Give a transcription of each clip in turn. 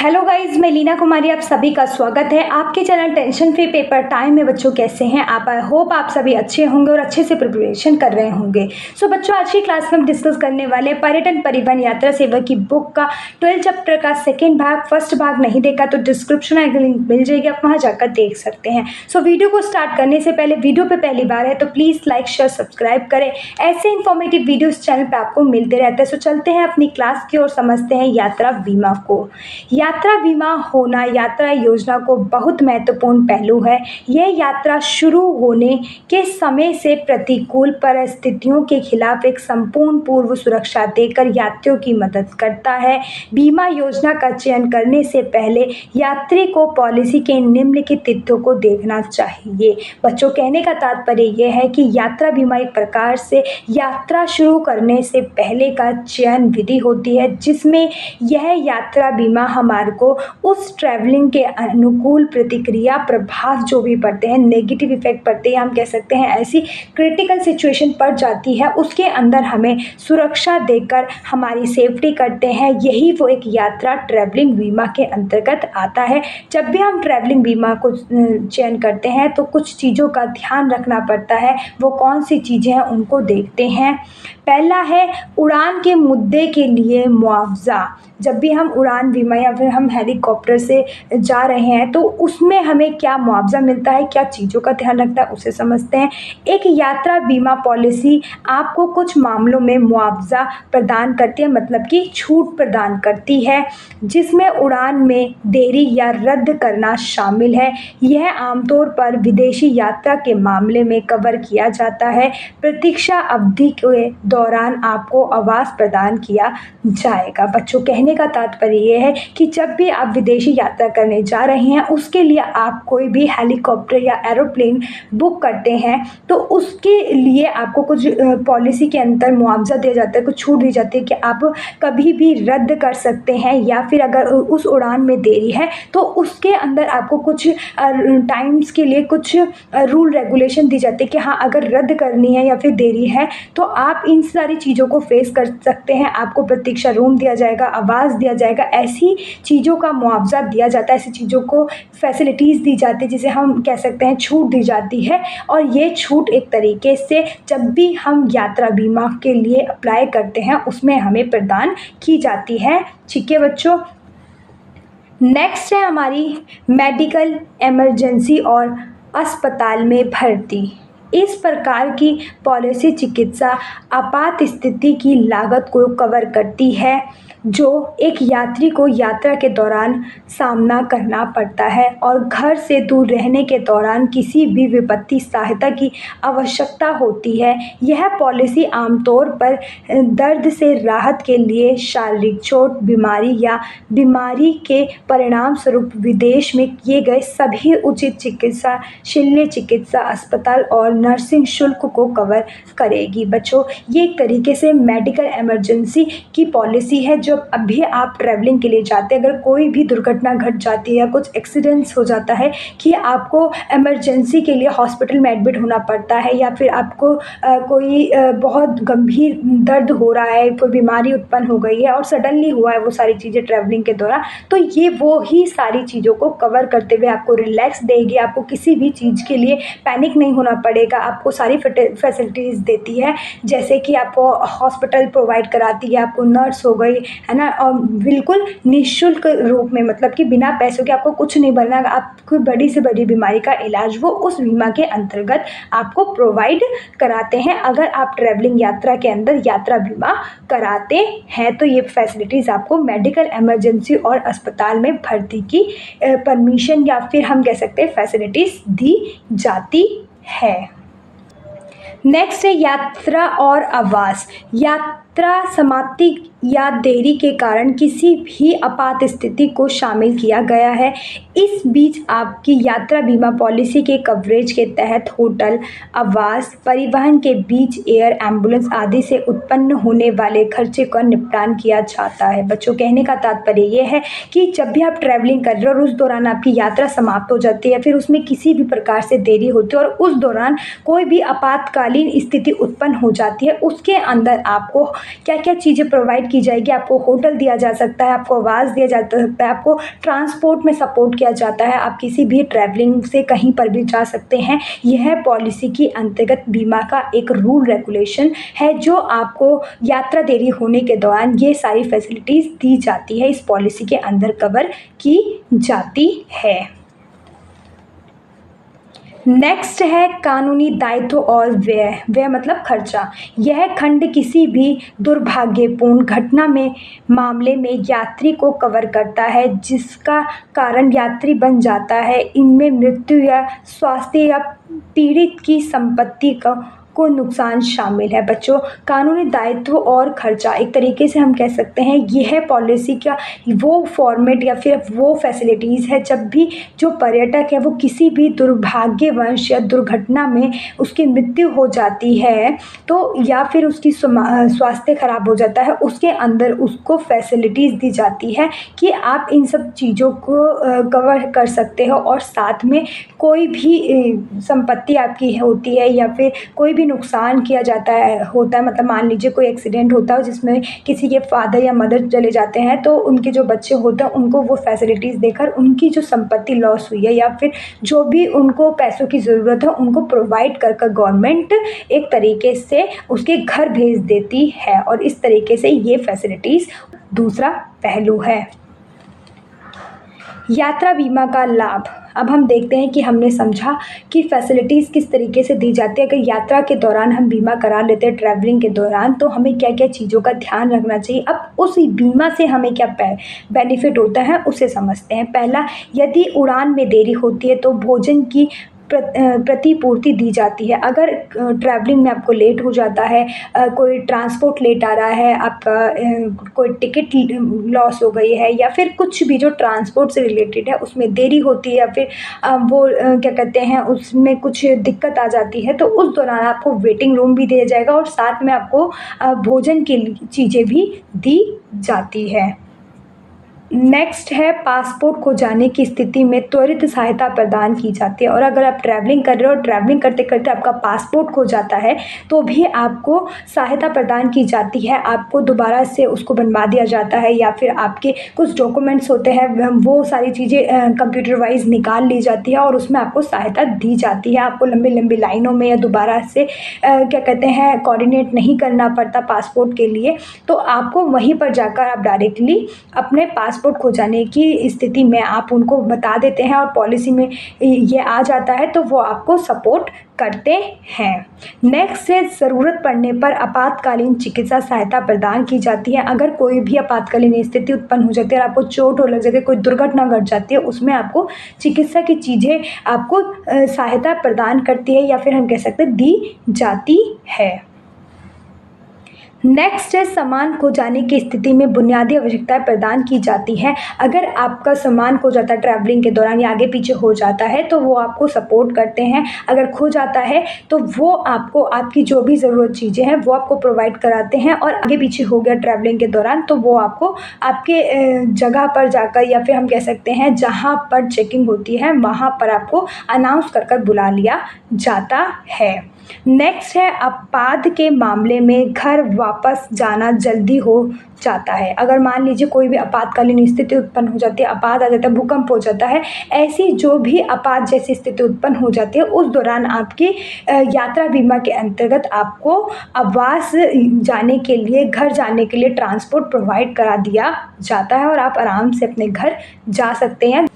Hello guys, मैं लीना कुमारी आप सभी का स्वागत है आपके channel tension free paper time में। बच्चों कैसे हैं आप? आई होप आप सभी अच्छे होंगे और अच्छे से प्रिपरेशन कर रहे होंगे। सो बच्चों, आज की क्लास में हम डिस्कस करने वाले पर्यटन परिवहन यात्रा सेवा की बुक का 12 चैप्टर का सेकेंड भाग। फर्स्ट भाग नहीं देखा तो डिस्क्रिप्शन में लिंक मिल जाएगी, आप वहाँ जाकर देख सकते हैं। सो वीडियो को स्टार्ट करने से पहले, वीडियो पर पहली बार है तो प्लीज़ लाइक शेयर सब्सक्राइब करें। ऐसे इन्फॉर्मेटिव वीडियोज़ चैनल पर आपको मिलते रहते हैं। सो चलते हैं अपनी क्लास की ओर, समझते हैं यात्रा बीमा को। यात्रा बीमा होना यात्रा योजना को बहुत महत्वपूर्ण पहलू है। यह यात्रा शुरू होने के समय से प्रतिकूल परिस्थितियों के खिलाफ एक संपूर्ण पूर्व सुरक्षा देकर यात्रियों की मदद करता है। बीमा योजना का चयन करने से पहले यात्री को पॉलिसी के निम्नलिखित तथ्यों को देखना चाहिए। बच्चों, कहने का तात्पर्य यह है कि यात्रा बीमा एक प्रकार से यात्रा शुरू करने से पहले का चयन विधि होती है, जिसमें यह यात्रा बीमा हमारे को उस ट्रैवलिंग के अनुकूल प्रतिक्रिया प्रभाव जो भी पड़ते हैं, नेगेटिव इफेक्ट पड़ते हैं, हम कह सकते हैं ऐसी क्रिटिकल सिचुएशन पड़ जाती है, उसके अंदर हमें सुरक्षा देकर हमारी सेफ्टी करते हैं। यही वो एक यात्रा ट्रैवलिंग बीमा के अंतर्गत आता है। जब भी हम ट्रैवलिंग बीमा को चयन करते हैं तो कुछ चीज़ों का ध्यान रखना पड़ता है। वो कौन सी चीज़ें हैं उनको देखते हैं। पहला है उड़ान के मुद्दे के लिए मुआवजा। जब भी हम उड़ान बीमा या फिर हम हेलीकॉप्टर से जा रहे हैं तो उसमें हमें क्या मुआवजा मिलता है, क्या चीज़ों का ध्यान रखता है, उसे समझते हैं। एक यात्रा बीमा पॉलिसी आपको कुछ मामलों में मुआवजा प्रदान करती है, मतलब कि छूट प्रदान करती है, जिसमें उड़ान में देरी या रद्द करना शामिल है। यह आमतौर पर विदेशी यात्रा के मामले में कवर किया जाता है। प्रतीक्षा अवधि के दौरान आपको आवास प्रदान किया जाएगा। बच्चों, कहने का तात्पर्य यह है कि जब भी आप विदेशी यात्रा करने जा रहे हैं, उसके लिए आप कोई भी हेलीकॉप्टर या एरोप्लेन बुक करते हैं तो उसके लिए आपको कुछ पॉलिसी के अंदर मुआवजा दिया जाता है, कुछ छूट दी जाती है कि आप कभी भी रद्द कर सकते हैं, या फिर अगर उस उड़ान में देरी है तो उसके अंदर आपको कुछ टाइम्स के लिए कुछ रूल रेगुलेशन दी जाती है कि हाँ, अगर रद्द करनी है या फिर देरी है तो आप इन सारी चीज़ों को फेस कर सकते हैं। आपको प्रतीक्षा रूम दिया जाएगा, आवास दिया जाएगा, ऐसी चीज़ों का मुआवजा दिया जाता है, ऐसी चीज़ों को फैसिलिटीज़ दी जाती है जिसे हम कह सकते हैं छूट दी जाती है। और ये छूट एक तरीके से जब भी हम यात्रा बीमा के लिए अप्लाई करते हैं उसमें हमें प्रदान की जाती है। ठीक है बच्चों, नेक्स्ट है हमारी मेडिकल इमरजेंसी और अस्पताल में भर्ती। इस प्रकार की पॉलिसी चिकित्सा आपात स्थिति की लागत को कवर करती है जो एक यात्री को यात्रा के दौरान सामना करना पड़ता है और घर से दूर रहने के दौरान किसी भी विपत्ति सहायता की आवश्यकता होती है। यह पॉलिसी आमतौर पर दर्द से राहत के लिए, शारीरिक चोट, बीमारी या बीमारी के परिणाम स्वरूप विदेश में किए गए सभी उचित चिकित्सा, शल्य चिकित्सा, अस्पताल और नर्सिंग शुल्क को कवर करेगी। बच्चों, ये एक तरीके से मेडिकल इमरजेंसी की पॉलिसी है। जो अभी आप ट्रैवलिंग के लिए जाते हैं, अगर कोई भी दुर्घटना घट जाती है या कुछ एक्सीडेंट्स हो जाता है कि आपको इमरजेंसी के लिए हॉस्पिटल में एडमिट होना पड़ता है, या फिर आपको कोई बहुत गंभीर दर्द हो रहा है, कोई बीमारी उत्पन्न हो गई है और सडनली हुआ है वो सारी चीज़ें ट्रैवलिंग के दौरान, तो ये वो ही सारी चीज़ों को कवर करते हुए आपको रिलैक्स देगी। आपको किसी भी चीज़ के लिए पैनिक नहीं होना पड़ेगा। आपको सारी फैसिलिटीज़ देती है, जैसे कि आपको हॉस्पिटल प्रोवाइड कराती है, आपको नर्स हो गई है ना, और बिल्कुल निःशुल्क रूप में, मतलब कि बिना पैसों के आपको कुछ नहीं भरना। आपको बड़ी से बड़ी बीमारी का इलाज वो उस बीमा के अंतर्गत आपको प्रोवाइड कराते हैं। अगर आप ट्रैवलिंग यात्रा के अंदर यात्रा बीमा कराते हैं तो ये फैसिलिटीज़ आपको मेडिकल इमरजेंसी और अस्पताल में भर्ती की परमिशन या फिर हम कह सकते हैं फैसिलिटीज़ दी जाती है। नेक्स्ट है यात्रा और आवास। यात्रा समाप्ति या देरी के कारण किसी भी आपात स्थिति को शामिल किया गया है। इस बीच आपकी यात्रा बीमा पॉलिसी के कवरेज के तहत होटल, आवास, परिवहन के बीच एयर एम्बुलेंस आदि से उत्पन्न होने वाले खर्चे का निपटान किया जाता है। बच्चों, कहने का तात्पर्य यह है कि जब भी आप ट्रैवलिंग कर रहे हो और उस दौरान आपकी यात्रा समाप्त हो जाती है, फिर उसमें किसी भी प्रकार से देरी होती है और उस दौरान कोई भी आपातकालीन स्थिति उत्पन्न हो जाती है, उसके अंदर आपको क्या क्या चीज़ें प्रोवाइड की जाएगी। आपको होटल दिया जा सकता है, आपको आवास दिया जा सकता है, आपको ट्रांसपोर्ट में सपोर्ट किया जाता है, आप किसी भी ट्रैवलिंग से कहीं पर भी जा सकते हैं। यह पॉलिसी की अंतर्गत बीमा का एक रूल रेगुलेशन है जो आपको यात्रा देरी होने के दौरान ये सारी फैसिलिटीज़ दी जाती है, इस पॉलिसी के अंदर कवर की जाती है। नेक्स्ट है कानूनी दायित्व और व्यय। व्यय मतलब खर्चा। यह खंड किसी भी दुर्भाग्यपूर्ण घटना में मामले में यात्री को कवर करता है जिसका कारण यात्री बन जाता है। इनमें मृत्यु या स्वास्थ्य या पीड़ित की संपत्ति को नुकसान शामिल है। बच्चों, कानूनी दायित्व और खर्चा एक तरीके से हम कह सकते हैं यह पॉलिसी का वो फॉर्मेट या फिर वो फैसिलिटीज़ है जब भी जो पर्यटक है वो किसी भी दुर्भाग्यवश या दुर्घटना में उसकी मृत्यु हो जाती है तो या फिर उसकी स्वास्थ्य खराब हो जाता है, उसके अंदर उसको फैसिलिटीज़ दी जाती है कि आप इन सब चीज़ों को कवर कर सकते हो और साथ में कोई भी संपत्ति आपकी होती है या फिर कोई भी नुकसान किया जाता है होता है, मतलब मान लीजिए कोई एक्सीडेंट होता है जिसमें किसी के फादर या मदर चले जाते हैं तो उनके जो बच्चे होते हैं उनको वो फैसिलिटीज़ देकर उनकी जो संपत्ति लॉस हुई है या फिर जो भी उनको पैसों की ज़रूरत है उनको प्रोवाइड कर कर गवर्नमेंट एक तरीके से उसके घर भेज देती है और इस तरीके से ये फैसिलिटीज़ दूसरा पहलू है। यात्रा बीमा का लाभ। अब हम देखते हैं कि हमने समझा कि फैसिलिटीज़ किस तरीके से दी जाती है। अगर यात्रा के दौरान हम बीमा करा लेते हैं ट्रैवलिंग के दौरान तो हमें क्या क्या चीज़ों का ध्यान रखना चाहिए। अब उस बीमा से हमें क्या बेनिफिट होता है उसे समझते हैं। पहला, यदि उड़ान में देरी होती है तो भोजन की प्रतिपूर्ति दी जाती है। अगर ट्रैवलिंग में आपको लेट हो जाता है, कोई ट्रांसपोर्ट लेट आ रहा है, आपका कोई टिकट लॉस हो गई है या फिर कुछ भी जो ट्रांसपोर्ट से रिलेटेड है उसमें देरी होती है या फिर वो क्या कहते हैं उसमें कुछ दिक्कत आ जाती है तो उस दौरान आपको वेटिंग रूम भी दिया जाएगा और साथ में आपको भोजन की चीज़ें भी दी जाती है। नेक्स्ट है पासपोर्ट खो जाने की स्थिति में त्वरित सहायता प्रदान की जाती है। और अगर आप ट्रैवलिंग कर रहे हो और ट्रैवलिंग करते करते आपका पासपोर्ट खो जाता है तो भी आपको सहायता प्रदान की जाती है। आपको दोबारा से उसको बनवा दिया जाता है या फिर आपके कुछ डॉक्यूमेंट्स होते हैं वो सारी चीज़ें कंप्यूटर वाइज निकाल ली जाती है और उसमें आपको सहायता दी जाती है। आपको लंबी लंबी लाइनों में या दोबारा से क्या कहते हैं कोऑर्डिनेट नहीं करना पड़ता पासपोर्ट के लिए, तो आपको वहीं पर जाकर आप डायरेक्टली अपने पासपोर्ट खो जाने की स्थिति में आप उनको बता देते हैं और पॉलिसी में ये आ जाता है तो वो आपको सपोर्ट करते हैं। नेक्स्ट है ज़रूरत पड़ने पर आपातकालीन चिकित्सा सहायता प्रदान की जाती है। अगर कोई भी आपातकालीन स्थिति उत्पन्न हो जाती है और आपको चोट हो लग जाती है, कोई दुर्घटना घट जाती है, उसमें आपको चिकित्सा की चीज़ें आपको सहायता प्रदान करती है या फिर हम कह सकते हैं दी जाती है। नेक्स्ट है सामान खो जाने की स्थिति में बुनियादी आवश्यकताएं प्रदान की जाती हैं। अगर आपका सामान खो जाता है ट्रैवलिंग के दौरान या आगे पीछे हो जाता है तो वो आपको सपोर्ट करते हैं। अगर खो जाता है तो वो आपको आपकी जो भी ज़रूरत चीज़ें हैं वो आपको प्रोवाइड कराते हैं और आगे पीछे हो गया ट्रैवलिंग के दौरान तो वो आपको आपके जगह पर जाकर या फिर हम कह सकते हैं जहाँ पर चेकिंग होती है वहाँ पर आपको अनाउंस कर बुला लिया जाता है। नेक्स्ट है आपात के मामले में घर वापस जाना जल्दी हो जाता है। अगर मान लीजिए कोई भी आपातकालीन स्थिति उत्पन्न हो जाती है, आपात आ जाता है, भूकंप हो जाता है, ऐसी जो भी आपात जैसी स्थिति उत्पन्न हो जाती है उस दौरान आपकी यात्रा बीमा के अंतर्गत आपको आवास जाने के लिए घर जाने के लिए ट्रांसपोर्ट प्रोवाइड करा दिया जाता है और आप आराम से अपने घर जा सकते हैं।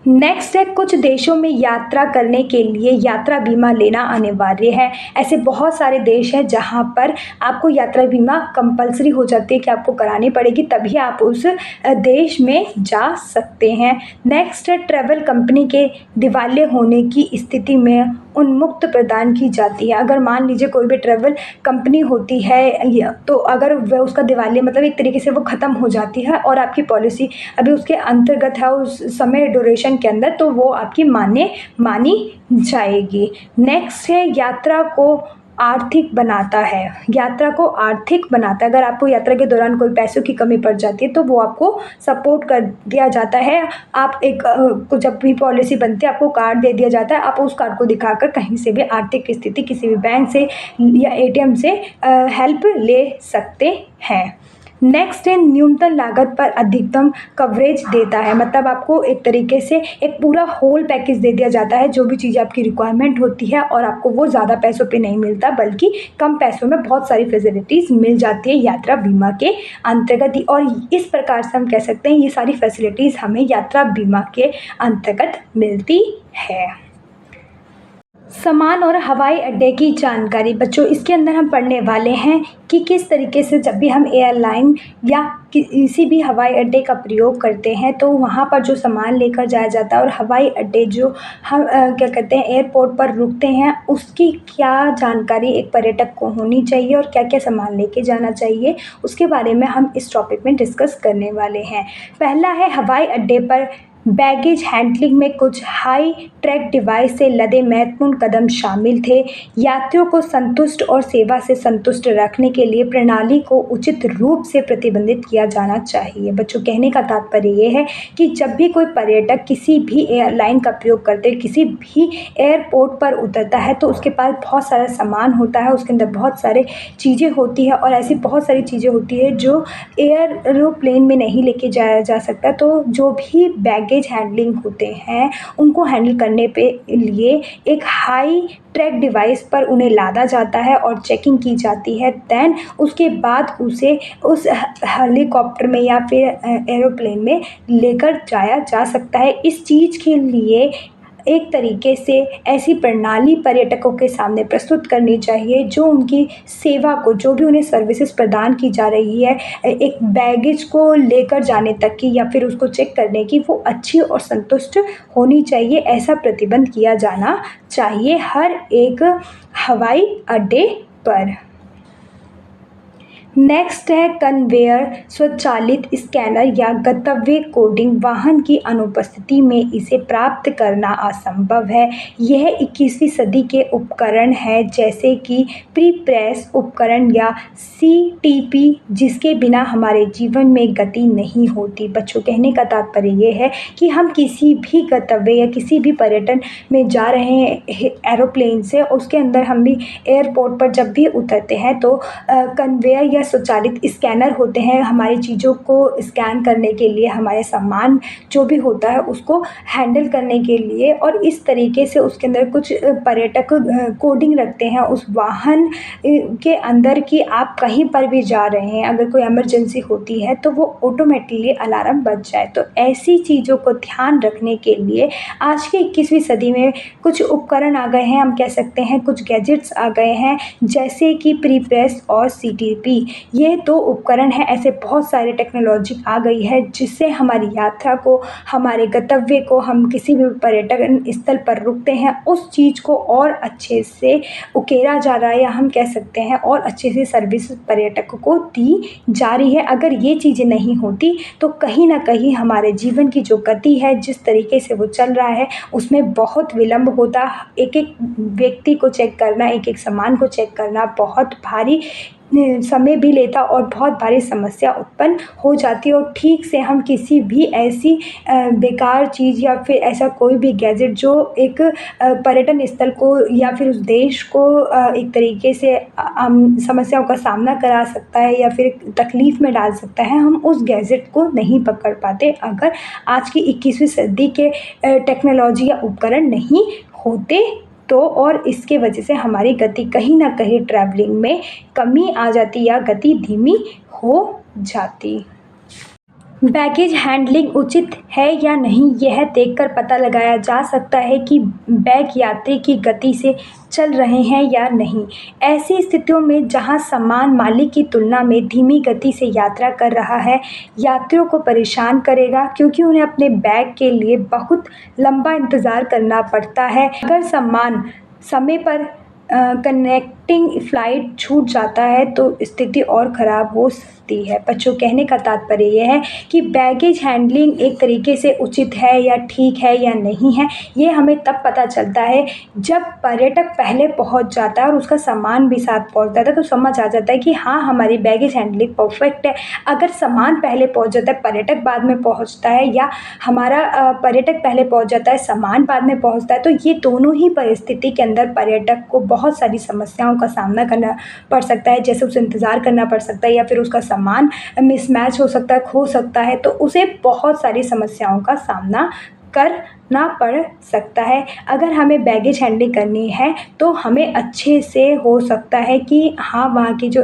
नेक्स्ट है कुछ देशों में यात्रा करने के लिए यात्रा बीमा लेना अनिवार्य है। ऐसे बहुत सारे देश हैं जहां पर आपको यात्रा बीमा कंपलसरी हो जाती है कि आपको करानी पड़ेगी, तभी आप उस देश में जा सकते हैं। नेक्स्ट है ट्रैवल कंपनी के दिवालिया होने की स्थिति में उन्मुक्त प्रदान की जाती है। अगर मान लीजिए कोई भी ट्रैवल कंपनी होती है तो अगर वह उसका दिवालिया मतलब एक तरीके से वो ख़त्म हो जाती है और आपकी पॉलिसी अभी उसके अंतर्गत है उस समय ड्यूरेशन के अंदर तो वो आपकी मानी जाएगी। नेक्स्ट है यात्रा को आर्थिक बनाता है, यात्रा को आर्थिक बनाता है। अगर आपको यात्रा के दौरान कोई पैसों की कमी पड़ जाती है तो वो आपको सपोर्ट कर दिया जाता है। आप एक जब भी पॉलिसी बनती है आपको कार्ड दे दिया जाता है, आप उस कार्ड को दिखाकर कहीं से भी आर्थिक स्थिति किसी भी बैंक से या एटीएम से हेल्प ले सकते हैं। नेक्स्ट है न्यूनतम लागत पर अधिकतम कवरेज देता है, मतलब आपको एक तरीके से एक पूरा होल पैकेज दे दिया जाता है, जो भी चीज़ आपकी रिक्वायरमेंट होती है और आपको वो ज़्यादा पैसों पे नहीं मिलता बल्कि कम पैसों में बहुत सारी फैसिलिटीज़ मिल जाती है यात्रा बीमा के अंतर्गत। और इस प्रकार से हम कह सकते हैं ये सारी फैसिलिटीज़ हमें यात्रा बीमा के अंतर्गत मिलती है। सामान और हवाई अड्डे की जानकारी बच्चों, इसके अंदर हम पढ़ने वाले हैं कि किस तरीके से जब भी हम एयरलाइन या किसी भी हवाई अड्डे का प्रयोग करते हैं तो वहाँ पर जो सामान लेकर जाया जाता है और हवाई अड्डे जो हम क्या कहते हैं एयरपोर्ट पर रुकते हैं उसकी क्या जानकारी एक पर्यटक को होनी चाहिए और क्या क्या सामान लेके जाना चाहिए, उसके बारे में हम इस टॉपिक में डिस्कस करने वाले हैं। पहला है हवाई अड्डे पर बैगेज हैंडलिंग में कुछ हाई ट्रैक डिवाइस से लदे महत्वपूर्ण कदम शामिल थे। यात्रियों को संतुष्ट और सेवा से संतुष्ट रखने के लिए प्रणाली को उचित रूप से प्रतिबंधित किया जाना चाहिए। बच्चों, कहने का तात्पर्य ये है कि जब भी कोई पर्यटक किसी भी एयरलाइन का प्रयोग करते किसी भी एयरपोर्ट पर उतरता है तो उसके पास बहुत सारा सामान होता है, उसके अंदर बहुत सारे चीज़ें होती है और ऐसी बहुत सारी चीज़ें होती है जो एयरप्लेन में नहीं लेके जाया जा सकता। तो जो भी बैगेज हैंडलिंग होते हैं उनको हैंडल करने पे लिए एक हाई ट्रैक डिवाइस पर उन्हें लादा जाता है और चेकिंग की जाती है। देन उसके बाद उसे उस हेलीकॉप्टर में या फिर एरोप्लेन में लेकर जाया जा सकता है। इस चीज़ के लिए एक तरीके से ऐसी प्रणाली पर्यटकों के सामने प्रस्तुत करनी चाहिए जो उनकी सेवा को, जो भी उन्हें सर्विसेज प्रदान की जा रही है एक बैगेज को लेकर जाने तक की या फिर उसको चेक करने की, वो अच्छी और संतुष्ट होनी चाहिए। ऐसा प्रतिबंध किया जाना चाहिए हर एक हवाई अड्डे पर। नेक्स्ट है कन्वेयर स्वचालित स्कैनर या गंतव्य कोडिंग। वाहन की अनुपस्थिति में इसे प्राप्त करना असंभव है। यह 21वीं सदी के उपकरण है जैसे कि प्री प्रेस उपकरण या CTP, जिसके बिना हमारे जीवन में गति नहीं होती। बच्चों, कहने का तात्पर्य ये है कि हम किसी भी गंतव्य या किसी भी पर्यटन में जा रहे हैं एरोप्लेन से, उसके अंदर हम भी एयरपोर्ट पर जब भी उतरते हैं तो कन्वेयर या स्वचालित स्कैनर होते हैं हमारी चीज़ों को स्कैन करने के लिए, हमारे सामान जो भी होता है उसको हैंडल करने के लिए। और इस तरीके से उसके अंदर कुछ पर्यटक कोडिंग रखते हैं उस वाहन के अंदर कि आप कहीं पर भी जा रहे हैं, अगर कोई इमरजेंसी होती है तो वो ऑटोमेटिकली अलार्म बज जाए। तो ऐसी चीज़ों को ध्यान रखने के लिए आज के 21वीं सदी में कुछ उपकरण आ गए हैं, हम कह सकते हैं कुछ गैजेट्स आ गए हैं जैसे कि प्री प्रेस और CTP। ये 2 उपकरण हैं, ऐसे बहुत सारी टेक्नोलॉजी आ गई है जिससे हमारी यात्रा को, हमारे गंतव्य को, हम किसी भी पर्यटन स्थल पर रुकते हैं उस चीज़ को और अच्छे से उकेरा जा रहा है या हम कह सकते हैं और अच्छे से सर्विस पर्यटकों को दी जा रही है। अगर ये चीज़ें नहीं होती तो कहीं ना कहीं हमारे जीवन की जो गति है, जिस तरीके से वो चल रहा है उसमें बहुत विलम्ब होता। एक एक व्यक्ति को चेक करना, एक एक सामान को चेक करना बहुत भारी समय भी लेता और बहुत भारी समस्या उत्पन्न हो जाती है। और ठीक से हम किसी भी ऐसी बेकार चीज़ या फिर ऐसा कोई भी गैजेट जो एक पर्यटन स्थल को या फिर उस देश को एक तरीके से समस्याओं का सामना करा सकता है या फिर तकलीफ़ में डाल सकता है, हम उस गैजेट को नहीं पकड़ पाते अगर आज की 21वीं सदी के टेक्नोलॉजी या उपकरण नहीं होते तो। और इसके वजह से हमारी गति कहीं ना कहीं ट्रैवलिंग में कमी आ जाती या गति धीमी हो जाती। बैगेज हैंडलिंग उचित है या नहीं, यह देखकर पता लगाया जा सकता है कि बैग यात्री की गति से चल रहे हैं या नहीं। ऐसी स्थितियों में जहां सामान मालिक की तुलना में धीमी गति से यात्रा कर रहा है, यात्रियों को परेशान करेगा क्योंकि उन्हें अपने बैग के लिए बहुत लंबा इंतज़ार करना पड़ता है। अगर सामान समय पर कनेक्टिंग फ़्लाइट छूट जाता है तो स्थिति और ख़राब हो सकती है। बच्चों, कहने का तात्पर्य ये है कि बैगेज हैंडलिंग एक तरीके से उचित है या ठीक है या नहीं है, ये हमें तब पता चलता है जब पर्यटक पहले पहुंच जाता है और उसका सामान भी साथ पहुंच जाता है, तो समझ आ जाता है कि हाँ, हमारी बैगेज हैंडलिंग परफेक्ट है। अगर सामान पहले पहुंच जाता है, पर्यटक बाद में पहुंचता है, या हमारा पर्यटक पहले पहुंच जाता है, सामान बाद में पहुंचता है, तो ये दोनों ही परिस्थिति के अंदर पर्यटक को बहुत सारी समस्याओं का सामना करना पड़ सकता है। जैसे उसे इंतज़ार करना पड़ सकता है, या फिर उसका सामान मिसमैच हो सकता है, खो सकता है, तो उसे बहुत सारी समस्याओं का सामना करना पड़ सकता है। अगर हमें बैगेज हैंडलिंग करनी है तो हमें अच्छे से हो सकता है कि हाँ, वहाँ की जो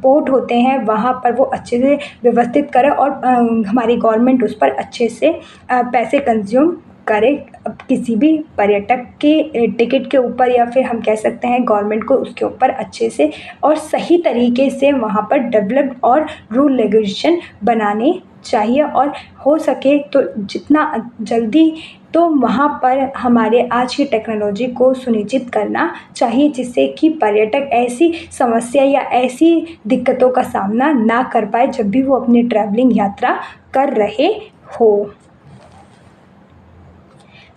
पोर्ट होते हैं वहाँ पर वो अच्छे से व्यवस्थित करें, और हमारी गवर्नमेंट उस पर अच्छे से पैसे कंज्यूम करे। अब किसी भी पर्यटक के टिकट के ऊपर, या फिर हम कह सकते हैं गवर्नमेंट को उसके ऊपर अच्छे से और सही तरीके से वहाँ पर डेवलप्ड और रूल रेगुलेशन बनाने चाहिए, और हो सके तो जितना जल्दी तो वहाँ पर हमारे आज की टेक्नोलॉजी को सुनिश्चित करना चाहिए, जिससे कि पर्यटक ऐसी समस्या या ऐसी दिक्कतों का सामना ना कर पाए जब भी वो अपनी ट्रैवलिंग यात्रा कर रहे हो।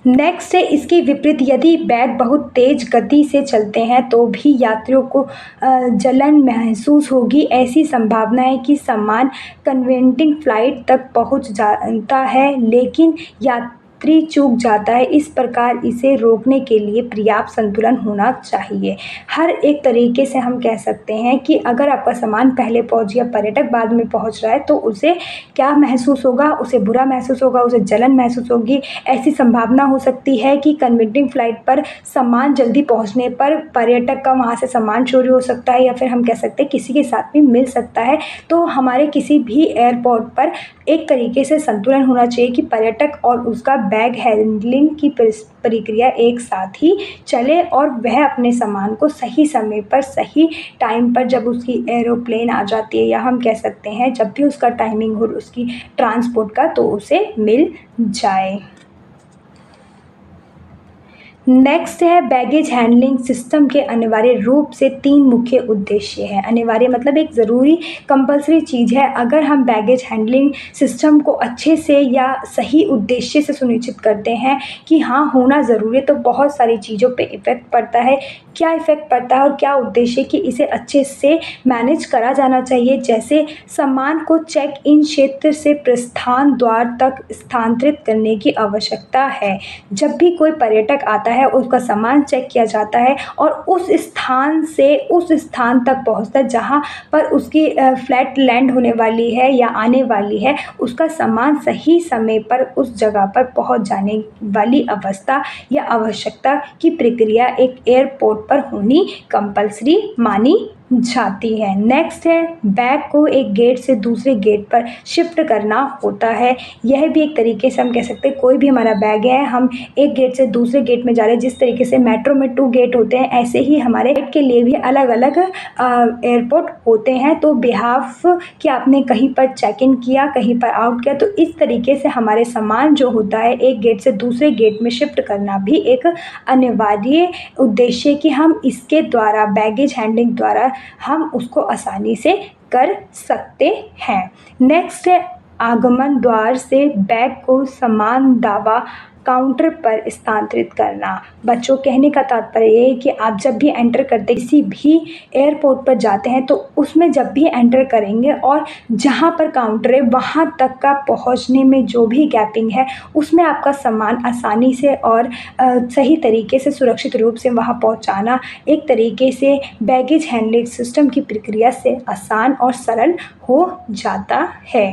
नेक्स्ट है इसके विपरीत, यदि बैग बहुत तेज़ गति से चलते हैं तो भी यात्रियों को जलन महसूस होगी। ऐसी संभावना है कि सामान कन्वेंटिंग फ़्लाइट तक पहुंच जाता है लेकिन यात्री चूक जाता है। इस प्रकार इसे रोकने के लिए पर्याप्त संतुलन होना चाहिए। हर एक तरीके से हम कह सकते हैं कि अगर आपका सामान पहले पहुंच गया, पर्यटक बाद में पहुंच रहा है, तो उसे क्या महसूस होगा? उसे बुरा महसूस होगा, उसे जलन महसूस होगी। ऐसी संभावना हो सकती है कि कन्वेंटिंग फ़्लाइट पर सामान जल्दी पहुंचने पर पर्यटक का वहां से सामान चोरी हो सकता है, या फिर हम कह सकते हैं किसी के साथ भी मिल सकता है। तो हमारे किसी भी एयरपोर्ट पर एक तरीके से संतुलन होना चाहिए कि पर्यटक और उसका बैग हैंडलिंग की प्रक्रिया एक साथ ही चले, और वह अपने सामान को सही समय पर, सही टाइम पर, जब उसकी एरोप्लेन आ जाती है, या हम कह सकते हैं जब भी उसका टाइमिंग हो उसकी ट्रांसपोर्ट का, तो उसे मिल जाए। नेक्स्ट है बैगेज हैंडलिंग सिस्टम के अनिवार्य रूप से 3 मुख्य उद्देश्य है। अनिवार्य मतलब एक ज़रूरी कंपल्सरी चीज़ है। अगर हम बैगेज हैंडलिंग सिस्टम को अच्छे से या सही उद्देश्य से सुनिश्चित करते हैं कि हाँ, होना ज़रूरी है, तो बहुत सारी चीज़ों पे इफ़ेक्ट पड़ता है। क्या इफ़ेक्ट पड़ता है और क्या उद्देश्य कि इसे अच्छे से मैनेज करा जाना चाहिए। जैसे सामान को चेक इन क्षेत्र से प्रस्थान द्वार तक स्थानांतरित करने की आवश्यकता है। जब भी कोई पर्यटक आता है, उसका सामान चेक किया जाता है और उस स्थान से उस स्थान तक पहुंचता है जहां पर उसकी फ्लाइट लैंड होने वाली है या आने वाली है। उसका सामान सही समय पर उस जगह पर पहुंच जाने वाली अवस्था या आवश्यकता की प्रक्रिया एक एयरपोर्ट पर होनी कंपल्सरी मानी जाती है। नेक्स्ट है बैग को एक गेट से दूसरे गेट पर शिफ्ट करना होता है। यह भी एक तरीके से हम कह सकते हैं, कोई भी हमारा बैग है, हम एक गेट से दूसरे गेट में जा रहे हैं। जिस तरीके से मेट्रो में 2 गेट होते हैं, ऐसे ही हमारे के लिए भी अलग अलग एयरपोर्ट होते हैं। तो बिहाफ कि आपने कहीं पर चेक इन किया, कहीं पर आउट किया, तो इस तरीके से हमारे सामान जो होता है एक गेट से दूसरे गेट में शिफ्ट करना भी एक अनिवार्य उद्देश्य कि हम इसके द्वारा, बैगेज हैंडलिंग द्वारा, हम उसको आसानी से कर सकते हैं। नेक्स्ट है आगमन द्वार से बैग को सामान दावा काउंटर पर स्थानांतरित करना। बच्चों, कहने का तात्पर्य ये है कि आप जब भी एंटर करते किसी भी एयरपोर्ट पर जाते हैं, तो उसमें जब भी एंटर करेंगे और जहाँ पर काउंटर है वहाँ तक का पहुँचने में जो भी गैपिंग है, उसमें आपका सामान आसानी से और सही तरीके से सुरक्षित रूप से वहाँ पहुँचाना एक तरीके से बैगेज हैंडलिंग सिस्टम की प्रक्रिया से आसान और सरल हो जाता है।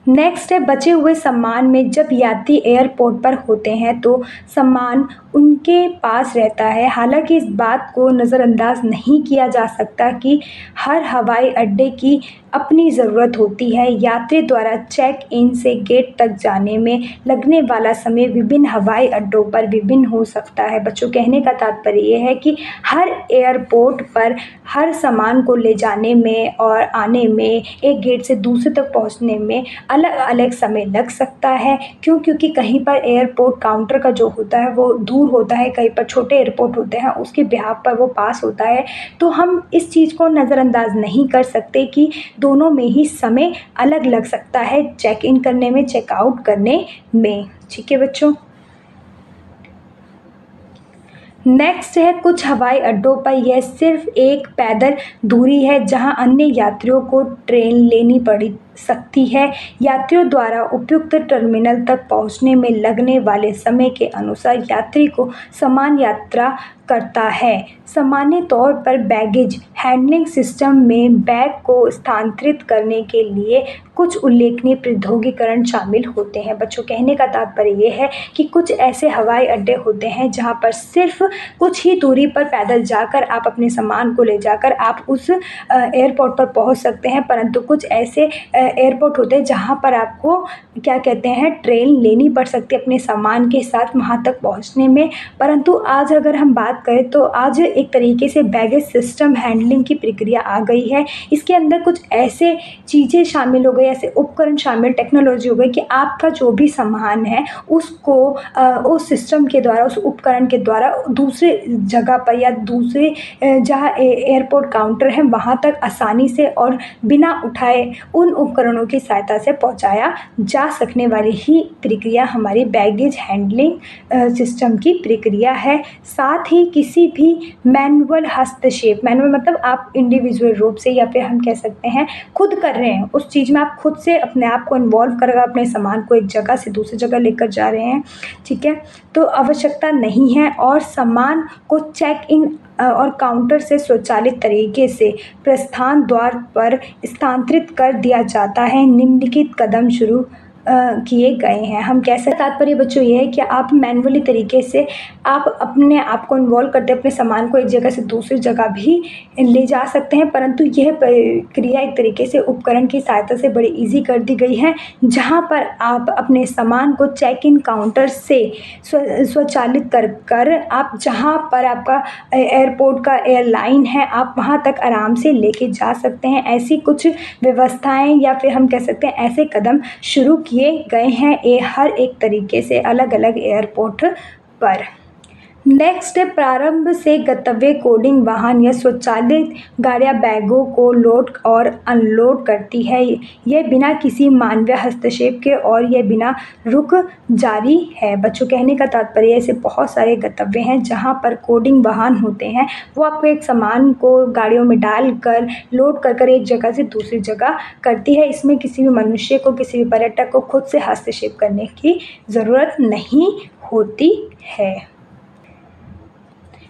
नेक्स्ट है बचे हुए सामान में जब यात्री एयरपोर्ट पर होते हैं तो सामान उनके पास रहता है। हालांकि इस बात को नज़रअंदाज नहीं किया जा सकता कि हर हवाई अड्डे की अपनी ज़रूरत होती है। यात्री द्वारा चेक इन से गेट तक जाने में लगने वाला समय विभिन्न हवाई अड्डों पर विभिन्न हो सकता है। बच्चों, कहने का तात्पर्य ये है कि हर एयरपोर्ट पर हर सामान को ले जाने में और आने में, एक गेट से दूसरे तक पहुंचने में अलग अलग समय लग सकता है। क्यों? क्योंकि कहीं पर एयरपोर्ट काउंटर का जो होता है वो दूर होता है, कहीं पर छोटे एयरपोर्ट होते हैं उसके बिहाफ पर वो पास होता है। तो हम इस चीज़ को नज़रअंदाज नहीं कर सकते कि दोनों में ही समय अलग लग सकता है, चेक इन करने में, चेकआउट करने में। ठीक है बच्चों। नेक्स्ट है, कुछ हवाई अड्डों पर यह सिर्फ एक पैदल दूरी है जहां अन्य यात्रियों को ट्रेन लेनी पड़ी सकती है। यात्रियों द्वारा उपयुक्त टर्मिनल तक पहुंचने में लगने वाले समय के अनुसार यात्री को समान यात्रा करता है। सामान्य तौर पर बैगेज हैंडलिंग सिस्टम में बैग को स्थानांतरित करने के लिए कुछ उल्लेखनीय प्रौद्योगिकीकरण शामिल होते हैं। बच्चों, कहने का तात्पर्य ये है कि कुछ ऐसे हवाई अड्डे होते हैं जहां पर सिर्फ कुछ ही दूरी पर पैदल जाकर आप अपने सामान को ले जाकर आप उस एयरपोर्ट पर पहुंच सकते हैं, परंतु कुछ ऐसे एयरपोर्ट होते हैं जहां पर आपको क्या कहते हैं, ट्रेन लेनी पड़ सकती है अपने सामान के साथ वहां तक पहुंचने में। परंतु आज अगर हम बात करें तो आज एक तरीके से बैगेज सिस्टम हैंडलिंग की प्रक्रिया आ गई है। इसके अंदर कुछ ऐसे चीज़ें शामिल हो गई, ऐसे उपकरण शामिल, टेक्नोलॉजी हो गई कि आपका जो भी सामान है उसको उस सिस्टम के द्वारा, उस उपकरण के द्वारा दूसरे जगह पर या दूसरे जहाँ एयरपोर्ट काउंटर है वहाँ तक आसानी से और बिना उठाए उन उपकरणों की सहायता से पहुँचाया जा सकने वाली ही प्रक्रिया हमारी बैगेज हैंडलिंग सिस्टम की प्रक्रिया है। साथ ही किसी भी मैनुअल हस्तक्षेप, मैनुअल मतलब आप इंडिविजुअल रूप से या फिर हम कह सकते हैं खुद कर रहे हैं, उस चीज़ में आप खुद से अपने आप को इन्वॉल्व कर अपने सामान को एक जगह से दूसरी जगह लेकर जा रहे हैं, ठीक है, तो आवश्यकता नहीं है। और सामान को चेक इन और काउंटर से स्वचालित तरीके से प्रस्थान द्वार पर स्थानांतरित कर दिया जाता है। निम्नलिखित कदम शुरू किए गए हैं। हम कैसे, तात्पर्य बच्चों ये है कि आप मैनुअली तरीके से आप अपने आप को इन्वॉल्व करते अपने सामान को एक जगह से दूसरी जगह भी ले जा सकते हैं, परंतु यह प्रक्रिया एक तरीके से उपकरण की सहायता से बड़ी इजी कर दी गई है, जहां पर आप अपने सामान को चेक इन काउंटर से स्वचालित कर आप जहां पर आपका एयरपोर्ट का एयरलाइन है आप वहां तक आराम से लेके जा सकते हैं। ऐसी कुछ व्यवस्थाएं या फिर हम कह सकते हैं ऐसे कदम शुरू किए गए हैं हर एक तरीके से अलग अलग एयरपोर्ट पर। नेक्स्ट है, प्रारंभ से गंतव्य कोडिंग वाहन या स्वचालित गाड़ियां बैगों को लोड और अनलोड करती है। यह बिना किसी मानवीय हस्तक्षेप के और यह बिना रुक जारी है। बच्चों, कहने का तात्पर्य ऐसे बहुत सारे गंतव्य हैं जहां पर कोडिंग वाहन होते हैं, वो आपको एक सामान को गाड़ियों में डाल कर लोड कर एक जगह से दूसरी जगह करती है। इसमें किसी भी मनुष्य को, किसी भी पर्यटक को खुद से हस्तक्षेप करने की ज़रूरत नहीं होती है।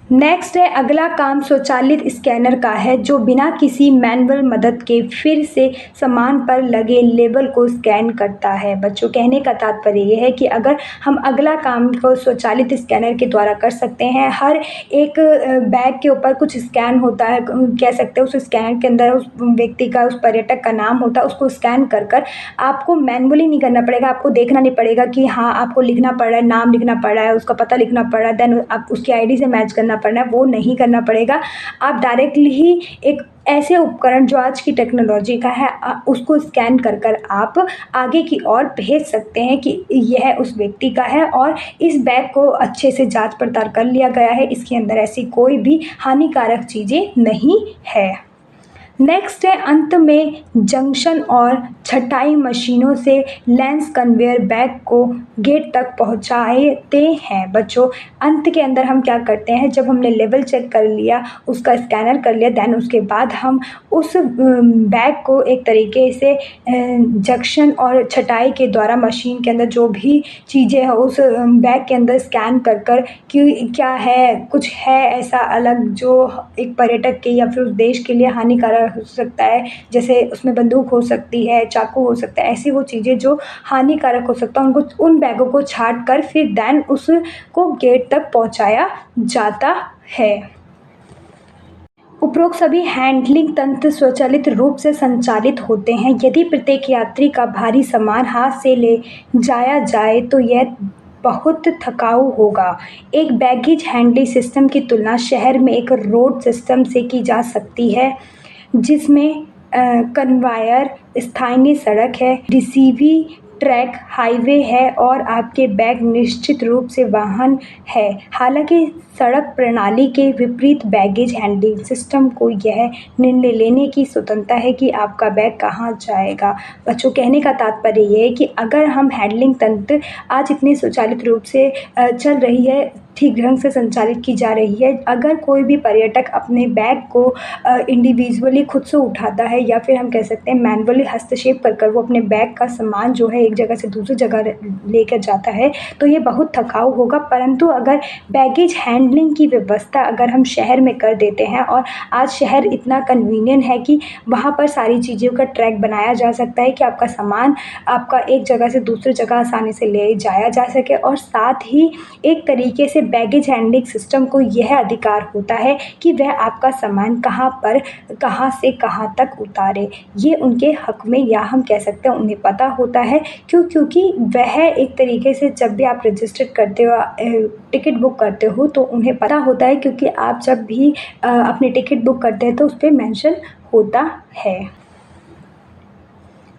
नेक्स्ट है, अगला काम स्वचालित स्कैनर का है जो बिना किसी मैनुअल मदद के फिर से सामान पर लगे लेबल को स्कैन करता है। बच्चों, कहने का तात्पर्य ये है कि अगर हम अगला काम को स्वचालित स्कैनर के द्वारा कर सकते हैं, हर एक बैग के ऊपर कुछ स्कैन होता है, कह सकते हैं उस स्कैन के अंदर उस व्यक्ति का, उस पर्यटक का नाम होता है, उसको स्कैन कर आपको मैनुअली नहीं करना पड़ेगा, आपको देखना नहीं पड़ेगा कि हाँ आपको लिखना पड़ रहा है, नाम लिखना पड़ रहा है, उसका पता लिखना पड़ रहा है, देन आप उसकी आईडी से मैच करना पड़ना है, वो नहीं करना पड़ेगा। आप डायरेक्टली ही एक ऐसे उपकरण जो आज की टेक्नोलॉजी का है उसको स्कैन कर आप आगे की ओर भेज सकते हैं कि यह उस व्यक्ति का है और इस बैग को अच्छे से जांच पड़ताल कर लिया गया है, इसके अंदर ऐसी कोई भी हानिकारक चीज़ें नहीं है। नेक्स्ट है, अंत में जंक्शन और छटाई मशीनों से लेंस कन्वेयर बैग को गेट तक पहुंचाते हैं। बच्चों, अंत के अंदर हम क्या करते हैं, जब हमने लेवल चेक कर लिया, उसका स्कैनर कर लिया, देन उसके बाद हम उस बैग को एक तरीके से जंक्शन और छटाई के द्वारा मशीन के अंदर जो भी चीज़ें हैं उस बैग के अंदर स्कैन कर कि क्या है, कुछ है ऐसा अलग जो एक पर्यटक के या फिर उस देश के लिए हानिकारक हो सकता है, जैसे उसमें बंदूक हो सकती है, चाकू हो सकता है, ऐसी वो चीज़ें जो हानिकारक हो सकता है उनको, उन बैगों को छांट कर फिर देन उसको गेट तक पहुंचाया जाता है। उपरोक्त सभी हैंडलिंग तंत्र स्वचालित रूप से संचालित होते हैं। यदि प्रत्येक यात्री का भारी सामान हाथ से ले जाया जाए तो यह बहुत थकाऊ होगा। एक बैगेज हैंडलिंग सिस्टम की तुलना शहर में एक रोड सिस्टम से की जा सकती है, जिसमें कन्वायर स्थानीय सड़क है, रिसीवी ट्रैक हाईवे है और आपके बैग निश्चित रूप से वाहन है। हालांकि सड़क प्रणाली के विपरीत बैगेज हैंडलिंग सिस्टम को यह निर्णय लेने की स्वतंत्रता है कि आपका बैग कहाँ जाएगा। बच्चों, कहने का तात्पर्य ये है कि अगर हम हैंडलिंग तंत्र आज इतनी स्वचालित रूप से चल रही है, ठीक ढंग से संचालित की जा रही है, अगर कोई भी पर्यटक अपने बैग को इंडिविजुअली खुद से उठाता है या फिर हम कह सकते हैं मैनुअली हस्तक्षेप कर वो अपने बैग का सामान जो है एक जगह से दूसरी जगह लेकर जाता है, तो ये बहुत थकाऊ होगा। परंतु अगर बैगेज हैंडलिंग की व्यवस्था अगर हम शहर में कर देते हैं, और आज शहर इतना कन्वीनियंट है कि वहाँ पर सारी चीज़ों का ट्रैक बनाया जा सकता है कि आपका सामान आपका एक जगह से दूसरी जगह आसानी से ले जाया जा सके, और साथ ही एक तरीके से बैगेज हैंडलिंग सिस्टम को यह अधिकार होता है कि वह आपका सामान कहाँ से कहाँ तक उतारे। ये उनके हक में, या हम कह सकते हैं उन्हें पता होता है। क्योंकि वह एक तरीके से जब भी आप रजिस्टर्ड करते हो, टिकट बुक करते हो, तो उन्हें पता होता है, क्योंकि आप जब भी अपनी टिकट बुक करते हैं तो उस पर मेंशन होता है।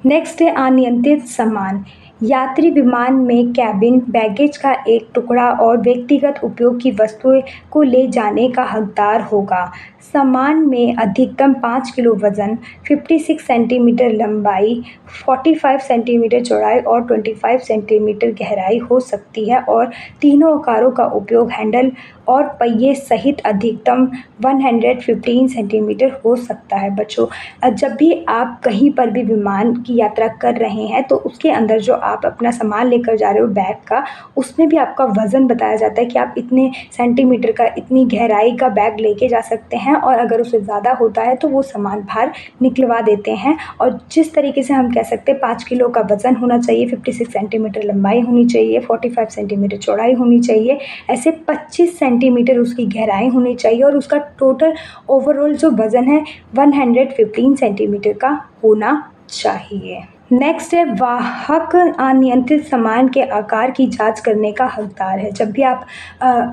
नेक्स्ट है अनियंत्रित सामान। यात्री विमान में कैबिन बैगेज का एक टुकड़ा और व्यक्तिगत उपयोग की वस्तुएं को ले जाने का हकदार होगा। सामान में अधिकतम 5 किलो वज़न, 56 सेंटीमीटर लंबाई, 45 सेंटीमीटर चौड़ाई और 25 सेंटीमीटर गहराई हो सकती है, और तीनों आकारों का उपयोग हैंडल और पहिए सहित अधिकतम 115 सेंटीमीटर हो सकता है। बच्चों, जब भी आप कहीं पर भी विमान की यात्रा कर रहे हैं तो उसके अंदर जो आप अपना सामान लेकर जा रहे हो बैग का, उसमें भी आपका वज़न बताया जाता है कि आप इतने सेंटीमीटर का, इतनी गहराई का बैग लेके जा सकते हैं, और अगर उससे ज़्यादा होता है तो वो सामान बाहर निकलवा देते हैं। और जिस तरीके से हम कह सकते हैं 5 किलो का वज़न होना चाहिए, 56 सेंटीमीटर लंबाई होनी चाहिए, 45 सेंटीमीटर चौड़ाई होनी चाहिए, ऐसे 25 सेंटीमीटर उसकी गहराई होनी चाहिए, और उसका टोटल ओवरऑल जो वज़न है 115 सेंटीमीटर का होना चाहिए। नेक्स्ट है वाहक अनियंत्रित सामान के आकार की जांच करने का हकदार है। जब भी आप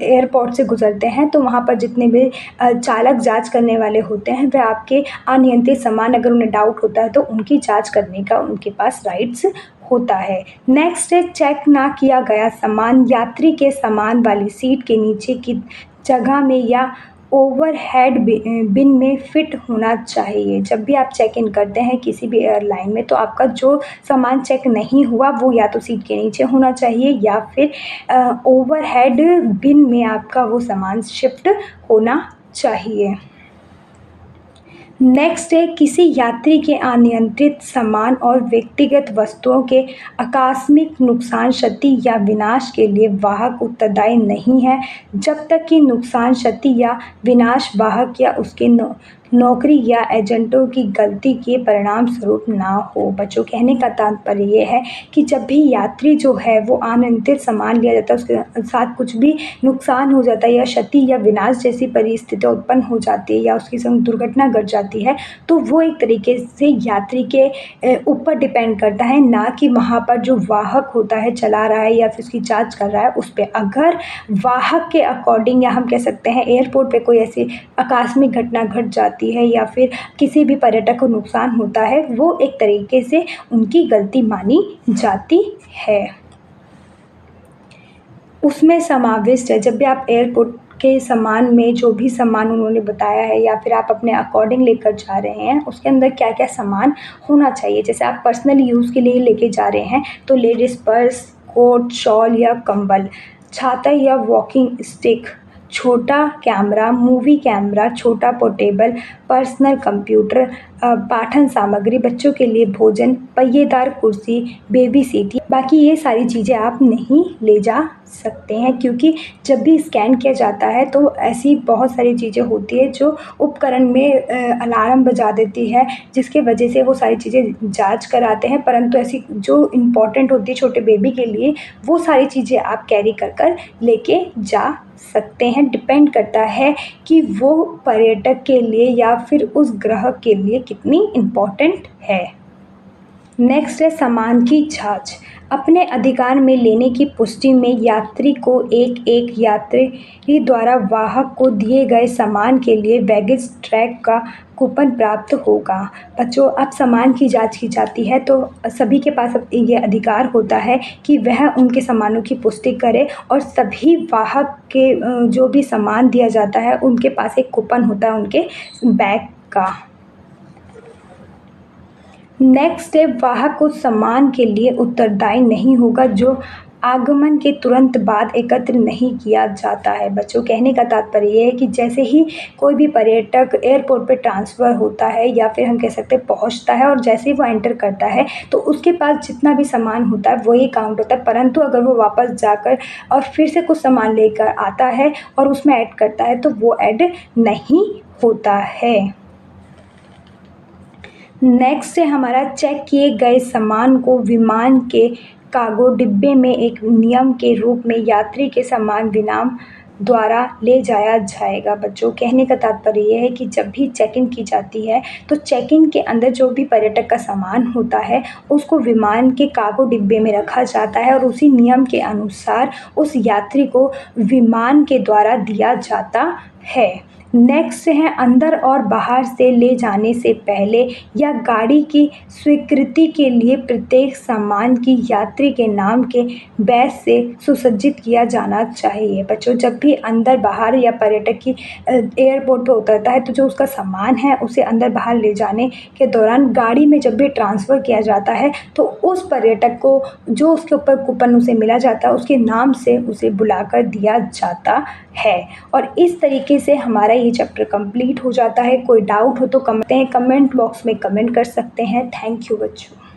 एयरपोर्ट से गुजरते हैं तो वहाँ पर जितने भी चालक जांच करने वाले होते हैं, वह आपके अनियंत्रित सामान, अगर उन्हें डाउट होता है तो उनकी जांच करने का उनके पास राइट्स होता है। नेक्स्ट है चेक ना किया गया सामान। यात्री के सामान वाली सीट के नीचे की जगह में या ओवरहेड बिन में फिट होना चाहिए। जब भी आप चेक इन करते हैं किसी भी एयरलाइन में, तो आपका जो सामान चेक नहीं हुआ वो या तो सीट के नीचे होना चाहिए या फिर ओवरहेड बिन में आपका वो सामान शिफ्ट होना चाहिए। नेक्स्ट है किसी यात्री के अनियंत्रित सामान और व्यक्तिगत वस्तुओं के आकस्मिक नुकसान, क्षति या विनाश के लिए वाहक उत्तरदायी नहीं है जब तक कि नुकसान, क्षति या विनाश वाहक या उसके नौकरी या एजेंटों की गलती के परिणाम स्वरूप ना हो। बच्चों, कहने का तात्पर्य ये है कि जब भी यात्री जो है वो अनियंत्रित सामान लिया जाता है, उसके साथ कुछ भी नुकसान हो जाता है या क्षति या विनाश जैसी परिस्थितियाँ उत्पन्न हो जाती है या उसके संग दुर्घटना घट जाती है, तो वो एक तरीके से यात्री के ऊपर डिपेंड करता है, ना कि वहाँ पर जो वाहक होता है चला रहा है या फिर उसकी जाँच कर रहा है उस पर। अगर वाहक के अकॉर्डिंग, या हम कह सकते हैं एयरपोर्ट पर कोई ऐसी आकस्मिक घटना घट जाती है या फिर किसी भी पर्यटक को नुकसान होता है, वो एक तरीके से उनकी गलती मानी जाती है, उसमें समाविष्ट है। जब भी आप एयरपोर्ट के सामान में जो भी सामान उन्होंने बताया है या फिर आप अपने अकॉर्डिंग लेकर जा रहे हैं, उसके अंदर क्या क्या सामान होना चाहिए। जैसे आप पर्सनल यूज़ के लिए लेके जा रहे हैं तो लेडीज़ पर्स, कोट, शॉल या कंबल, छाता या वॉकिंग स्टिक, छोटा कैमरा, मूवी कैमरा, छोटा पोर्टेबल पर्सनल कंप्यूटर, पाठन सामग्री, बच्चों के लिए भोजन, पहिएदार कुर्सी, बेबी सीट, बाकी ये सारी चीज़ें आप नहीं ले जा सकते हैं, क्योंकि जब भी स्कैन किया जाता है तो ऐसी बहुत सारी चीज़ें होती है जो उपकरण में अलार्म बजा देती है, जिसके वजह से वो सारी चीज़ें जांच कराते हैं। परंतु ऐसी जो इम्पॉर्टेंट होती है छोटे बेबी के लिए, वो सारी चीज़ें आप कैरी कर लेके जा सकते हैं। डिपेंड करता है कि वो पर्यटक के लिए या फिर उस ग्राहक के लिए कितनी इम्पोर्टेंट है। नेक्स्ट है सामान की जांच। अपने अधिकार में लेने की पुष्टि में यात्री को एक यात्री द्वारा वाहक को दिए गए सामान के लिए बैगेज ट्रैक का कूपन प्राप्त होगा। बच्चों, अब सामान की जांच की जाती है तो सभी के पास अब ये अधिकार होता है कि वह उनके सामानों की पुष्टि करे और सभी वाहक के जो भी सामान दिया जाता है उनके पास एक कूपन होता है उनके बैग का। नेक्स्ट है, वाहक उस सामान के लिए उत्तरदायी नहीं होगा जो आगमन के तुरंत बाद एकत्र नहीं किया जाता है। बच्चों, कहने का तात्पर्य ये है कि जैसे ही कोई भी पर्यटक एयरपोर्ट पे ट्रांसफ़र होता है या फिर हम कह सकते हैं पहुंचता है और जैसे ही वो एंटर करता है तो उसके पास जितना भी सामान होता है वही काउंट होता है, परंतु अगर वो वापस जाकर और फिर से कुछ सामान लेकर आता है और उसमें ऐड करता है तो वो ऐड नहीं होता है। नेक्स्ट है हमारा, चेक किए गए सामान को विमान के कार्गो डिब्बे में एक नियम के रूप में यात्री के सामान विमान द्वारा ले जाया जाएगा। बच्चों, कहने का तात्पर्य ये है कि जब भी चेक इन की जाती है तो चेक इन के अंदर जो भी पर्यटक का सामान होता है उसको विमान के कार्गो डिब्बे में रखा जाता है और उसी नियम के अनुसार उस यात्री को विमान के द्वारा दिया जाता है। नेक्स्ट है, अंदर और बाहर से ले जाने से पहले या गाड़ी की स्वीकृति के लिए प्रत्येक सामान की यात्री के नाम के बैज से सुसज्जित किया जाना चाहिए। बच्चों, जब भी अंदर बाहर या पर्यटक की एयरपोर्ट पर उतरता है तो जो उसका सामान है उसे अंदर बाहर ले जाने के दौरान गाड़ी में जब भी ट्रांसफ़र किया जाता है तो उस पर्यटक को जो उसके ऊपर कूपन उसे मिला जाता है उसके नाम से उसे बुलाकर दिया जाता है। और इस तरीके से हमारा ये चैप्टर कंप्लीट हो जाता है। कोई डाउट हो तो कमेंट बॉक्स में कमेंट कर सकते हैं। थैंक यू बच्चों।